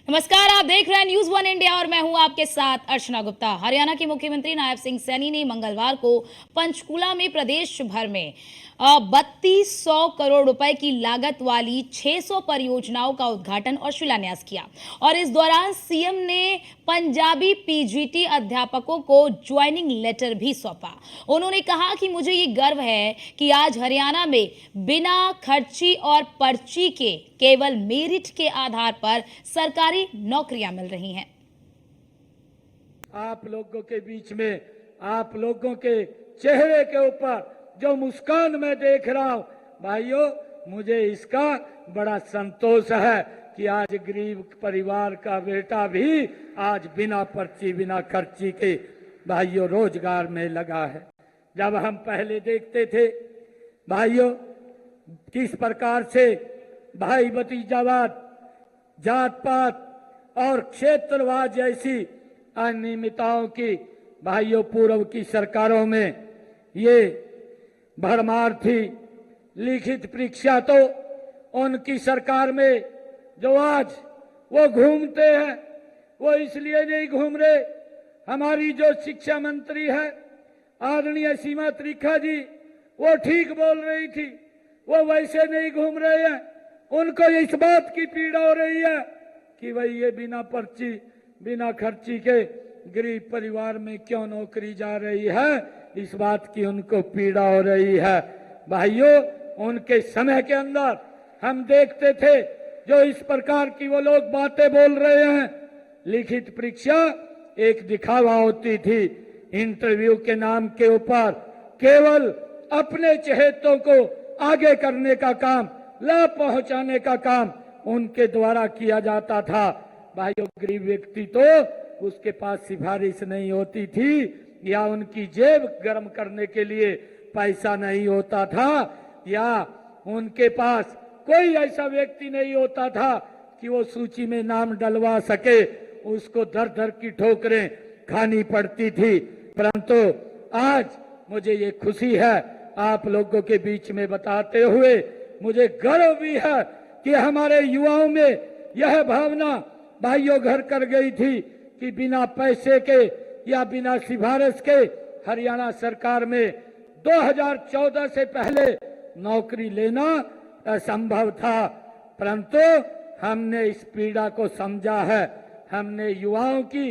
नमस्कार, आप देख रहे हैं न्यूज वन इंडिया और मैं हूं आपके साथ अर्चना गुप्ता। हरियाणा के मुख्यमंत्री नायब सिंह सैनी ने मंगलवार को पंचकूला में प्रदेश भर में 3200 करोड़ रुपए की लागत वाली 600 परियोजनाओं का उद्घाटन और शिलान्यास किया और इस दौरान सीएम ने पंजाबी पीजीटी अध्यापकों को ज्वाइनिंग लेटर भी सौंपा। उन्होंने कहा कि मुझे ये गर्व है कि आज हरियाणा में बिना खर्ची और पर्ची के केवल मेरिट के आधार पर सरकारी नौकरियां मिल रही हैं। आप लोगों के बीच में, आप लोगों के चेहरे के ऊपर जो मुस्कान मैं देख रहा हूं, भाइयों, मुझे इसका बड़ा संतोष है कि आज गरीब परिवार का बेटा भी आज बिना पर्ची बिना खर्ची के भाइयों रोजगार में लगा है। जब हम पहले देखते थे भाइयों किस प्रकार से भाई भतीजावाद, जात पात और क्षेत्रवाद जैसी अनियमितताओं की भाइयों पूर्व की सरकारों में ये भरमार थी। लिखित परीक्षा तो उनकी सरकार में जो आज वो घूमते हैं, वो इसलिए नहीं घूम रहे। हमारी जो शिक्षा मंत्री है आदरणीय सीमा त्रिखा जी, वो ठीक बोल रही थी, वो वैसे नहीं घूम रहे हैं। उनको इस बात की पीड़ा हो रही है कि भाई ये बिना पर्ची बिना खर्ची के गरीब परिवार में क्यों नौकरी जा रही है, इस बात की उनको पीड़ा हो रही है। भाइयों, उनके समय के अंदर हम देखते थे जो इस प्रकार की वो लोग बातें बोल रहे हैं, लिखित परीक्षा एक दिखावा होती थी। इंटरव्यू के नाम के ऊपर केवल अपने चहेतों को आगे करने का काम, लाभ पहुंचाने का काम उनके द्वारा किया जाता था। भाइयों, गरीब व्यक्ति तो उसके पास सिफारिश नहीं होती थी, या उनकी जेब गर्म करने के लिए पैसा नहीं होता था, या उनके पास कोई ऐसा व्यक्ति नहीं होता था कि वो सूची में नाम डलवा सके। उसको दर दर की ठोकरें खानी पड़ती थी। परंतु आज मुझे ये खुशी है आप लोगों के बीच में बताते हुए, मुझे गर्व भी है कि हमारे युवाओं में यह भावना भाइयों घर कर गई थी कि बिना पैसे के या बिना सिफारिश के हरियाणा सरकार में 2014 से पहले नौकरी लेना असंभव था। परंतु हमने इस पीड़ा को समझा है। हमने युवाओं की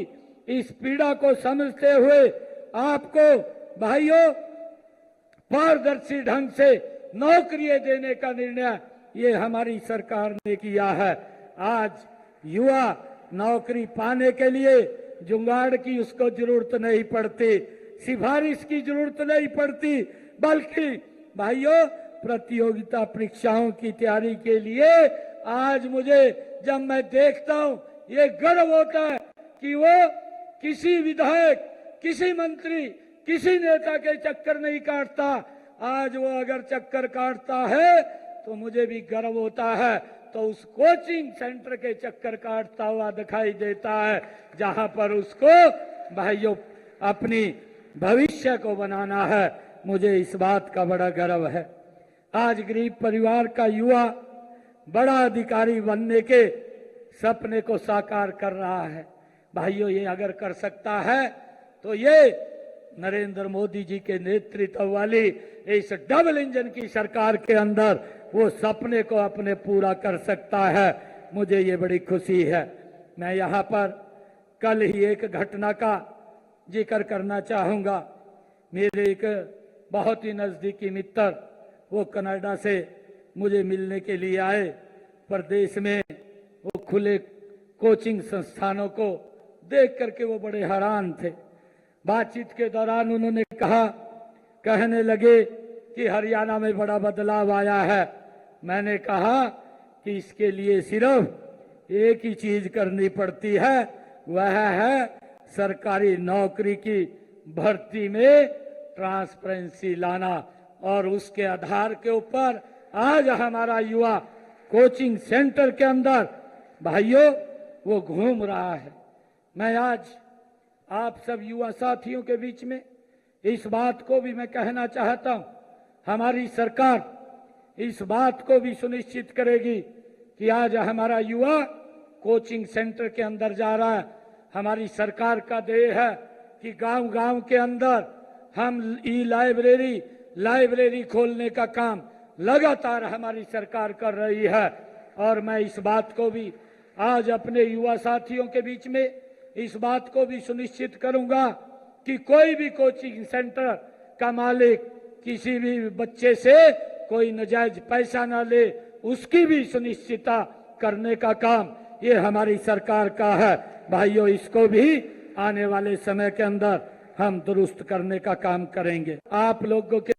इस पीड़ा को समझते हुए आपको भाइयों पारदर्शी ढंग से नौकरियां देने का निर्णय ये हमारी सरकार ने किया है। आज युवा नौकरी पाने के लिए जुगाड़ की उसको जरूरत नहीं पड़ती, सिफारिश की जरूरत नहीं पड़ती, बल्कि भाइयों प्रतियोगिता परीक्षाओं की तैयारी के लिए आज मुझे जब मैं देखता हूं ये गर्व होता है कि वो किसी विधायक, किसी मंत्री, किसी नेता के चक्कर नहीं काटता। आज वो अगर चक्कर काटता है तो मुझे भी गर्व होता है, तो उस कोचिंग सेंटर के चक्कर काटता हुआ दिखाई देता है जहां पर उसको भाइयों अपनी भविष्य को बनाना है। मुझे इस बात का बड़ा गर्व है। आज गरीब परिवार का युवा बड़ा अधिकारी बनने के सपने को साकार कर रहा है। भाइयों, ये अगर कर सकता है तो ये नरेंद्र मोदी जी के नेतृत्व वाली इस डबल इंजन की सरकार के अंदर वो सपने को अपने पूरा कर सकता है। मुझे ये बड़ी खुशी है। मैं यहाँ पर कल ही एक घटना का जिक्र करना चाहूँगा। मेरे एक बहुत ही नज़दीकी मित्र वो कनाडा से मुझे मिलने के लिए आए। प्रदेश में वो खुले कोचिंग संस्थानों को देख करके वो बड़े हैरान थे। बातचीत के दौरान उन्होंने कहने लगे कि हरियाणा में बड़ा बदलाव आया है। मैंने कहा कि इसके लिए सिर्फ एक ही चीज करनी पड़ती है, वह है सरकारी नौकरी की भर्ती में ट्रांसपेरेंसी लाना, और उसके आधार के ऊपर आज हमारा युवा कोचिंग सेंटर के अंदर भाइयों वो घूम रहा है। मैं आज आप सब युवा साथियों के बीच में इस बात को भी मैं कहना चाहता हूं, हमारी सरकार इस बात को भी सुनिश्चित करेगी कि आज हमारा युवा कोचिंग सेंटर के अंदर जा रहा है। हमारी सरकार का ध्येय है कि गांव-गांव के अंदर हम ई लाइब्रेरी खोलने का काम लगातार हमारी सरकार कर रही है। और मैं इस बात को भी आज अपने युवा साथियों के बीच में इस बात को भी सुनिश्चित करूंगा कि कोई भी कोचिंग सेंटर का मालिक किसी भी बच्चे से कोई नाजायज पैसा ना ले, उसकी भी सुनिश्चितता करने का काम ये हमारी सरकार का है। भाइयों, इसको भी आने वाले समय के अंदर हम दुरुस्त करने का काम करेंगे। आप लोगों के